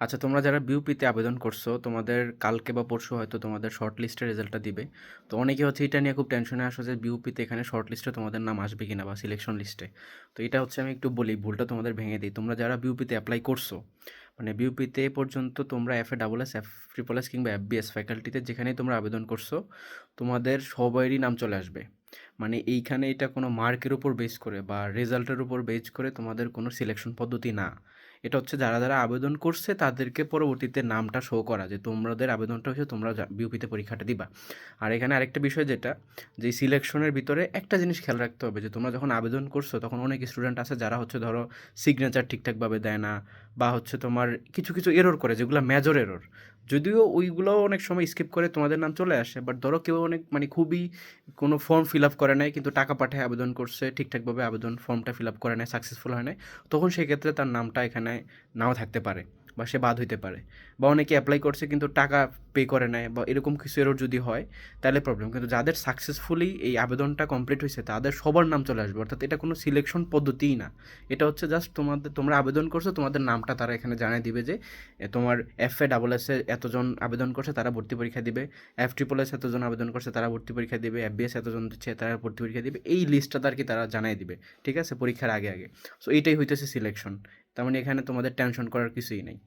আচ্ছা, তোমরা যারা বিউপিতে আবেদন করছো, তোমাদের কালকে বা পরশু হয়তো তোমাদের শর্ট লিস্টের রেজাল্টটা দিবে। তো অনেকে হচ্ছে এটা নিয়ে খুব টেনশনে আসো যে বিউপিতে এখানে শর্ট লিস্টে তোমাদের নাম আসবে কিনা বা সিলেকশন লিস্টে। তো এটা হচ্ছে আমি একটু বলি, ভুলটা তোমাদের ভেঙে দিই। তোমরা যারা বিউপিতে অ্যাপ্লাই করছো, মানে বিউপিতে এ পর্যন্ত তোমরা এফ এ double S, F triple S কিংবা এফবিএস ফ্যাকাল্টিতে যেখানেই তোমরা আবেদন করছো, তোমাদের সবারই নাম চলে আসবে। মানে এইখানে এটা কোনো মার্কের উপর বেস করে বা রেজাল্টের উপর বেস করে তোমাদের কোনো সিলেকশন পদ্ধতি না। এটা হচ্ছে যারা যারা আবেদন করছে তাদেরকে পরবর্তীতে নামটা শো করা যে তোমাদের আবেদনটা হচ্ছে তোমরা বিউপিতে পরীক্ষাটা দিবা। আর এখানে আরেকটা বিষয় যেটা, যে সিলেকশনের ভিতরে একটা জিনিস খেয়াল রাখতে হবে যে তোমরা যখন আবেদন করছো তখন অনেক স্টুডেন্ট আছে যারা হচ্ছে ধরো সিগনেচার ঠিকঠাকভাবে দেয় না, বা হচ্ছে তোমার কিছু কিছু এরর করে যেগুলো মেজর এরর। যদিও ওইগুলোও অনেক সময় স্কিপ করে তোমাদের নাম চলে আসে, বাট ধরো কেউ অনেক মানে খুবই কোনো ফর্ম ফিল আপ করে নাই কিন্তু টাকা পাঠায় আবেদন করছে, ঠিকঠাকভাবে আবেদন ফর্মটা ফিল আপ করে নাই, সাকসেসফুল হয় নাই, তখন সেক্ষেত্রে তার নামটা এখানে নাও থাকতে পারে বা সে বাদ হইতে পারে। বা অনেকে অ্যাপ্লাই করছে কিন্তু টাকা পে করে নেয় বা এরকম কিছু এরর যদি হয় তাহলে প্রবলেম। কিন্তু যাদের সাকসেসফুলি এই আবেদনটা কমপ্লিট হয়েছে তাদের সবার নাম চলে আসবে, অর্থাৎ এটা কোনো সিলেকশন পদ্ধতিই না। এটা হচ্ছে জাস্ট তোমরা আবেদন করছো, তোমাদের নামটা তারা এখানে জানিয়ে দিবে যে তোমার F A double S A এতজন আবেদন করছে তারা ভর্তি পরীক্ষা দিবে, এফ ট্রিপল এস এতজন আবেদন করছে তারা ভর্তি পরীক্ষা দিবে, এফবিএস এতজন দিচ্ছে তারা ভর্তি পরীক্ষা দিবে, এই লিস্টটা আর কি তারা জানিয়ে দিবে। ঠিক আছে, পরীক্ষার আগে আগে। সো এইটাই হইতেছে সিলেকশন। তার মানে এখানে তোমাদের টেনশন করার কিছুই নেই।